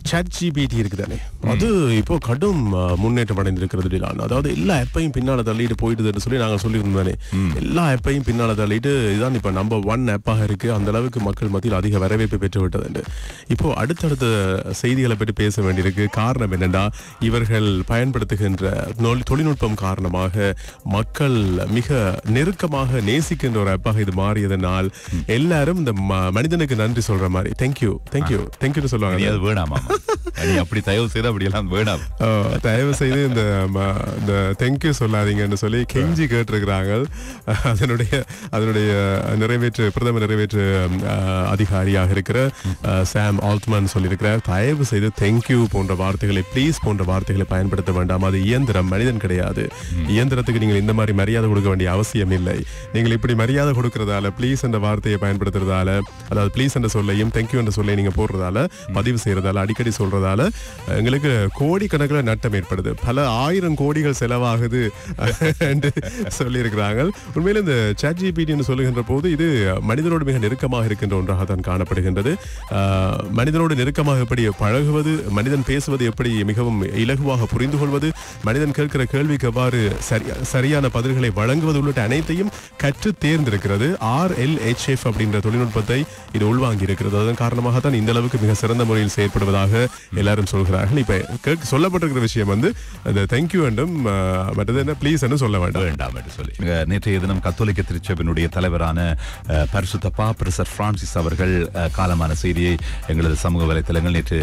ChatGPT இருக்குதானே, அது இப்போ கடும் முன்னேற்றம் அடைந்திருக்கிறது. அதாவது எல்லா ஆப்பையும் பின்னால தள்ளிட்டு போயிடுதுன்னு சொல்லி நாங்கள் சொல்லியிருந்தோம் தானே. எல்லா ஆப்பையும் பின்னால தள்ளிட்டு இதுதான் இப்போ நம்பர் 1 ஆப்பாக இருக்கு. அந்த அளவுக்கு மக்கள் மத்தியில் அதிக வரவேற்பை பெற்று விட்டது. இப்போ அடுத்தடுத்த செய்திகளை பற்றி பேச வேண்டியிருக்கு. காரணம் என்னன்னா, இவர்கள் பயன்படுத்துகின்ற தொழில்நுட்பம் காரணமாக மக்கள் மிக நெருக்கமாக நேசிக்கின்ற ஒரு ஆப்பாக இது மாறியதனால் எல்லாரும் இந்த மனிதனுக்கு நன்றி சொல்ற மாதிரி தேங்க்யூ தேங்க்யூ தேங்க்யூன்னு சொல்லுவாங்க. வேணாமா அப்படி தயவு செய்து அப்படி எல்லாம் வேணாம், தயவு செய்து இந்த தேங்க்யூ சொல்லாதீங்கன்னு சொல்லி கெஞ்சி கேட்டிருக்கிறாங்க. அதனுடைய பிரதம நிறைவேற்று அதிகாரியாக இருக்கிற சாம் ஆல்ட்மன் சொல்லியிருக்கிறார், தயவு செய்து தேங்க்யூ போன்ற வார்த்தைகளை, ப்ளீஸ் போன்ற வார்த்தைகளை பயன்படுத்த வேண்டாம். அது இயந்திரம், மனிதன் கிடையாது. இயந்திரத்துக்கு நீங்கள் இந்த மாதிரி மரியாதை கொடுக்க வேண்டிய அவசியம் இல்லை. நீங்கள் இப்படி மரியாதை கொடுக்கறதால, ப்ளீஸ் என்ற வார்த்தையை பயன்படுத்துறதால, அதாவது ப்ளீஸ் என்ற சொல்லையும் தேங்க்யூ என்ற சொல்லையும் நீங்க போடுறதால, பதிவு செய்யறதால, அடிக்கடி சொல்றதால எங்களுக்கு கோடிக்கணக்கில் நட்டம் ஏற்படுது. பல 1000 கோடிகள் செலவாகுது என்று சொல்லி இருக்கிறாங்க. உண்மையில இந்த ChatGPT சொல்லுகின்ற போது இது மனிதனோடு மிக நெருக்கமாக இருக்கின்ற ஒன்றாக தான் காணப்படுகின்றது. மனிதனோடு நெருக்கமாக எப்படி பழகுவது, மனிதன் பேசுவது எப்படி மிகவும் இலகுவாக புரிந்து கொள்வது, மனிதன் கேட்கிற கேள்விக்கு எவ்வாறு சரியான பதில்களை வழங்குவது உள்ளிட்ட அனைத்தையும் கற்று தேர்ந்திருக்கிறது. RLHF அப்படின்ற தொழில்நுட்பத்தை இது உள்வாங்கி இருக்கிறது. அதன் காரணமாக தான் இந்த அளவுக்கு மிக சிறந்த முறையில் செயற்படுவதாக எல்லாரும் சொல்கிறார்கள். இப்ப சொல்லப்பட்டிருக்கிற விஷயம் அந்த தேங்க்யூ என்றும் மற்றது என்ன ப்ளீஸ் என்று சொல்ல வேண்டாம் என்று சொல்லி நேற்றைய தினம் கத்தோலிக்க திருச்சபையினுடைய தலைவரான பரிசுத்த பாப்பரசர் பிரான்சிஸ் அவர்கள் காலமான செய்தியை எங்களது சமூக வலைத்தளங்கள் நேற்று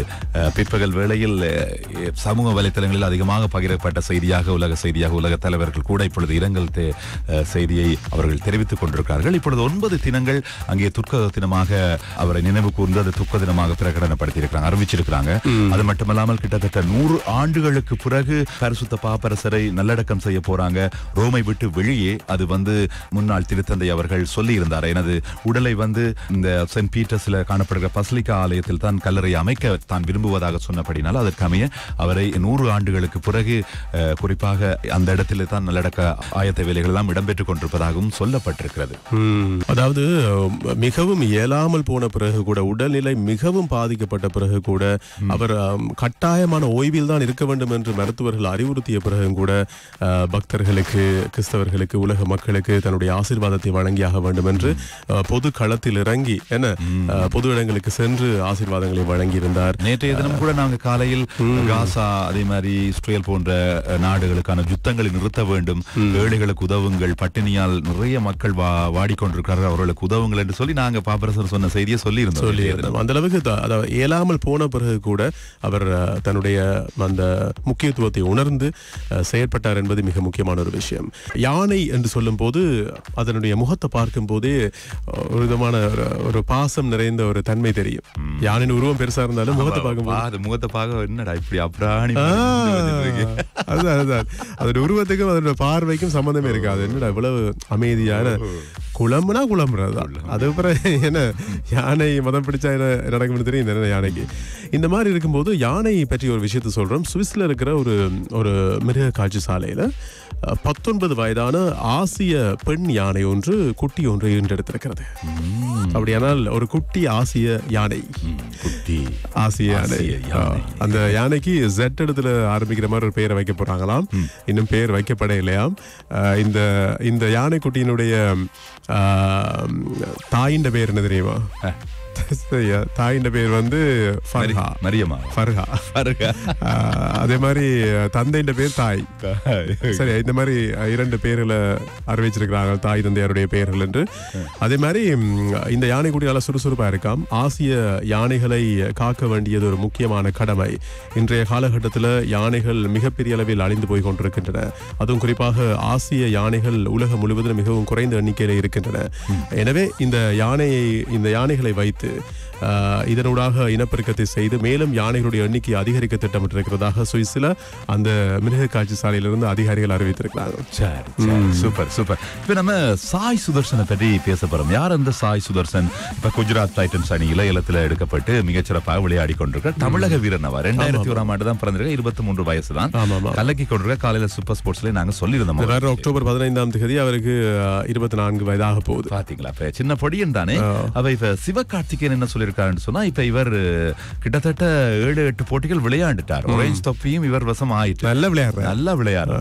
பிற்பகல் வேளையில் சமூக வலைத்தளங்களில் அதிகமாக பகிரப்பட்ட செய்தியாக, உலக தலைவர்கள் கூட இப்பொழுது இரங்கல் செய்தியை அவர்கள் தெரிவித்துக் கொண்டிருக்கிறார்கள். இப்பொழுது 9 தினங்கள் அங்கே துக்க தினமாக அவரை நினைவு கூர்ந்து அது துக்க தினமாக பிரகடனப்படுத்தியிருக்கிறாங்க, அறிவிச்சிருக்கிறாங்க. அது மட்டுமல்லாமல் கிட்டத்தட்ட 100 ஆண்டுகளுக்கு பிறகு பரிசுத்த பாப்பரசரை நல்லடக்கம் செய்ய போறாங்க ரோமை விட்டு வெளியே. அது முன்னாள் திருத்தந்தை அவர்கள் சொல்லி இருந்தார், எனது உடலை இந்த சென்ட் பீட்டர்ஸ்ல காணப்படுகிற பசிலிக்கா ஆலயத்தில் தான் கல்லறை அமைக்க தான் விரும்புவதாக சொன்னபடினால் அதற்கமைய அவரை 100 ஆண்டுகளுக்கு பிறகு குறிப்பாக அந்த இடத்தில் தான் நல்லடக்க ஆயத்த வேலைகள் எல்லாம் இடம்பெற்றுக் கொண்டிருப்பதாகவும் சொல்லப்பட்டிருக்கிறது. அதாவது மிகவும் இயலாமல் போன பிறகு கூட, உடல்நிலை மிகவும் பாதிக்கப்பட்ட பிறகு கூட அவர் கட்டாயமான ஓய்வில் தான் இருக்க வேண்டும் என்று மருத்துவர்கள் அறிவுறுத்திய பிறகும் கூட பக்தர்களுக்கு, கிறிஸ்தவர்களுக்கு, உலக மக்களுக்கு தன்னுடைய ஆசீர்வாதத்தை வழங்கியாக வேண்டும் என்று பொது களத்தில் இறங்கி பொது இடங்களுக்கு சென்று ஆசீர்வாதங்களை வழங்கி இருந்தார். நேற்றைய தினம் கூட நாங்கள் காலையில் காசா, அதே மாதிரி இஸ்ரேல் போன்ற நாடுகளுக்கான யுத்தங்களை நிறுத்த வேண்டும், ஏழைகளுக்கு உதவுங்கள், பட்டினியால் நிறைய மக்கள் வாடிக்கொண்டிருக்கிறார்கள், அவர்களுக்கு உதவுங்கள் என்று சொல்லி நாங்க பாப்பரசர் சொன்ன செய்தியை சொல்லியிருந்தோம். அந்த அளவுக்கு இயலாமல் போன பிறகு கூட அவர் தன்னுடைய அந்த முக்கியத்துவத்தை உணர்ந்து செயற்பட்டார் என்பது மிக முக்கியமான ஒரு விஷயம். யானை என்று சொல்லும் போது அதனுடைய முகத்தை பார்க்கும் போதே ஒரு விதமான ஒரு பாசம் நிறைந்த ஒரு தன்மை தெரியும். யானையின் உருவம் பெருசா இருந்தாலும் முகத்தை பார்க்க என்னடா இப்படி அப்ராணி, அதுதான் அதோட உருவத்துக்கும் அதோட பார்வைக்கும் சம்பந்தமே இருக்காது. என்னடா இவ்வளவு அமைதியான குழம்புறதுதான். அதுக்கப்புறம் என்ன யானை மதம் பிடிச்சா என்ன நடக்கும்னு தெரியும் என்ன யானைக்கு. இந்த மாதிரி இருக்கும்போது யானை பற்றி ஒரு விஷயத்த சொல்றோம். சுவிஸ்ல இருக்கிற ஒரு மிருக காட்சி சாலையில 19 வயதான ஆசிய பெண் யானை ஒன்று குட்டி ஒன்று ஈன்றெடுத்திருக்கிறது. அப்படியானால் ஒரு குட்டி ஆசிய யானை, ஆசிய யானை. அந்த யானைக்கு Z இடத்துல ஆரம்பிக்கிற மாதிரி ஒரு பெயரை வைக்க போறாங்களாம். இன்னும் பெயர் வைக்கப்பட இல்லையாம். இந்த யானை குட்டியினுடைய தாயின் பெயர் என்ன தெரியுமா? தாயின் பேர் ஃபர்ஹா. அதே மாதிரி தந்தையின் பேர் தாய். சரி, இந்த மாதிரி 2 பேர்களை அறிவிச்சிருக்கிறாங்க, தாய் தந்தையாருடைய பெயர்கள் என்று. அதே மாதிரி இந்த யானை கூட நல்லா சுறுசுறுப்பா இருக்காம். ஆசிய யானைகளை காக்க வேண்டியது ஒரு முக்கியமான கடமை. இன்றைய காலகட்டத்தில் யானைகள் மிகப்பெரிய அளவில் அழிந்து போய் கொண்டிருக்கின்றன. அதுவும் குறிப்பாக ஆசிய யானைகள் உலகம் முழுவதும் மிகவும் குறைந்த எண்ணிக்கையில் இருக்கின்றன. எனவே இந்த யானைகளை வைத்து இதனூடாக இனப்பெருக்கத்தை செய்து மேலும் யானைகளுடைய எண்ணிக்கை அதிகரிக்க திட்டமிட்டிருக்கிறதாக சுவிஸ்ல அந்த மிருக காட்சி சாலையிலிருந்து அதிகாரிகள் அறிவித்திருக்கிறாங்க. Super super. இப்ப நம்ம சாய் சுதர்சனை பற்றி பேச போறோம். யார் அந்த சாய் சுதர்சன்? இப்ப குஜராத் டைட்டன்ஸ் அணி இளையலத்தில் எடுக்கப்பட்டு மிகச்சிறப்பாக விளையாடி கொண்டிருக்க தமிழக வீரன். அவர் 2001ஆம் ஆண்டு தான் பிறந்திருக்க, 23 வயசு தான். கலக்கி கொண்டிருக்க காலையில சூப்பர் ஸ்போர்ட்ஸ்ல நாங்க சொல்லியிருந்தோம். அக்டோபர் 15ஆம் தேதி அவருக்கு 24 வயதாக போகுது. பாத்தீங்களா, சின்ன பொடியன் தானே. அவ இப்ப சிவகார்த்திகேயன் சிவகார்த்திகேயன் என்ன சொல்லியிருக்காருன்னு சொன்னா இப்ப இவர் கிட்டத்தட்ட 7-8 போட்டிகள் விளையாண்டுட்டார். ஆரஞ்சு தொப்பியும் இவர் வசம் ஆயிட்டு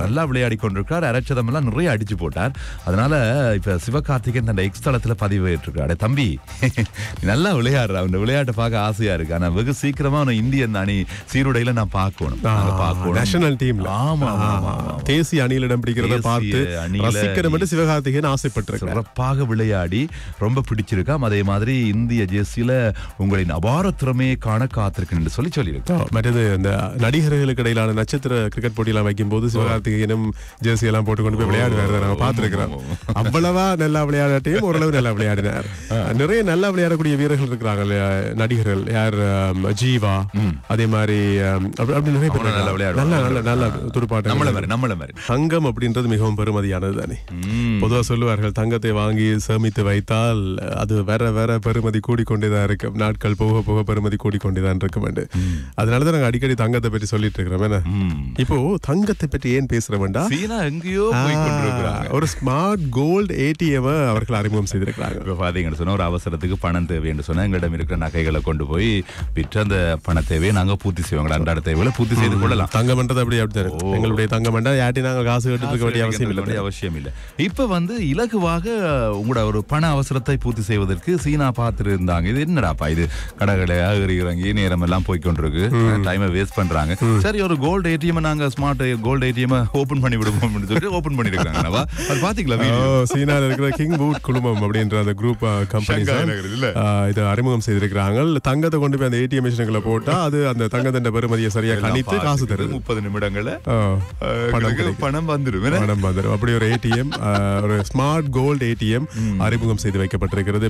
நல்லா விளையாடி கொண்டிருக்கார். அரைச்சதம் எல்லாம் நிறைய அடிச்சு போட்டார். அதனால இப்ப சிவகார்த்திகேயன் தன் எக்ஸ் தளத்துல பதிவேற்றிருக்காரு, தம்பி நல்லா விளையாடுற, அவன் விளையாட்டை பார்க்க ஆசையா இருக்கு. ஆனா வெகு சீக்கிரமா அவன் இந்தியன் அணி சீருடையில நான் பார்க்கணும். நேஷனல் டீம்ல தேசிய அணியில் இடம் பிடிக்கிறத பார்த்து ரசிக்கணும் என்று சிவகார்த்திகேயன் ஆசைப்பட்டிருக்கார். சிறப்பாக விளையாடி ரொம்ப பிடிச்சிருக்காம். அதே மாதிரி இந்திய ஜெர்சியில உங்களின் அபார திறமையை காண காத்திருக்கேன் என்று சொல்லியிருக்கோம். மற்றது இந்த நடிகர்களுக்கு இடையிலான நட்சத்திர கிரிக்கெட் போட்டியெல்லாம் வைக்கும் போது சிவகார்த்திகேயனும் ஜெர்சி எல்லாம் போட்டு கொண்டு போய் விளையாடுவார். நம்ம பார்த்திருக்கிறோம். அவ்வளவா நல்லா விளையாடாட்டையும் ஓரளவு நல்லா விளையாடினார். நிறைய நல்லா விளையாடக்கூடிய வீரர்கள் இருக்கிறாங்க, நடிகர்கள். யார், ஜீவா, அதே மாதிரி அப்படி நிறைய பேர் நல்ல துடுப்பாட்டம். தங்கம் அப்படின்றது மிகவும் பெருமதியானது தானே. பொதுவா சொல்லுவார்கள், தங்கத்தை வாங்கி சேமித்து வைத்தால் அது வேற வேற பெருமதி கூடிக்கொண்டேதான் இருக்கு, நாட்கள் போக போக பெருமதி கூடிக்கொண்டேதான் இருக்கும். அதனாலதான் நாங்க அடிக்கடி தங்கத்தை பற்றி சொல்லிட்டு இருக்கிறோம். இப்போ தங்கத்தை பற்றி ஏன் பேசுறோம்டா, எங்கேயோ ஒரு ஸ்மார்ட் கோல்டு ஏடிஎம் அவர்கள் அறிமுகம் செய்திருக்கிறாங்க. இப்ப பாத்தீங்கன்னு சொன்னா ஒரு அவசரத்துக்கு பணம் தேவை என்று சொன்னா எங்களிடம் இருக்கிற நகைகளை கொண்டு போய் விற்று அந்த பண தேவையை நாங்க பூர்த்தி செய்வோம். அன்றாட தேவைகளை பூர்த்தி செய்து கொள்ளலாம். தங்கம்ன்றது அப்படித்தான். எங்களுடைய தங்கம் யார்ட்டி நாங்க காசு கட்டு இருக்க வேண்டிய அவசியம் இல்லை. இப்ப இலகுவாக உங்களோட ஒரு பண அவசரத்தை பூர்த்தி செய்வதற்கு சீனா பார்த்துட்டு இருந்தாங்க. இது என்னடாப்பா இது, கடைகளை இறங்கி நேரம் எல்லாம் போய்கொண்டிருக்கு, டைமை வேஸ்ட் பண்றாங்க. சரி, ஒரு கோல்டு ஏடிஎம் நாங்க ஸ்மார்ட் கோல்டு ஏடிஎம் ஓபன் பண்ணி விடுவோம் சொல்லி ஓபன் பண்ணிருக்காங்க. அது பாத்தீங்களா, சீனால இருக்கிற கிங் வூட் குழுமம் அப்படின்ற அந்த குரூப் கம்பெனி இதை அறிமுகம் செய்திருக்கிறாங்க. தங்கத்தை கொண்டு போய் அந்த ஏடிஎம் மிஷின்களை போட்டா அது அந்த தங்கத்தின் பெருமதியை சரியா கணித்து காசு தருது. 30 நிமிடங்கள்ல பணம் வந்துடும். அப்படி ஒரு ஏடிஎம், ஒரு ஸ்மார்ட் கோல்டு ஏடிஎம் அறிமுகம் செய்து வைக்கப்பட்டிருக்கிறது.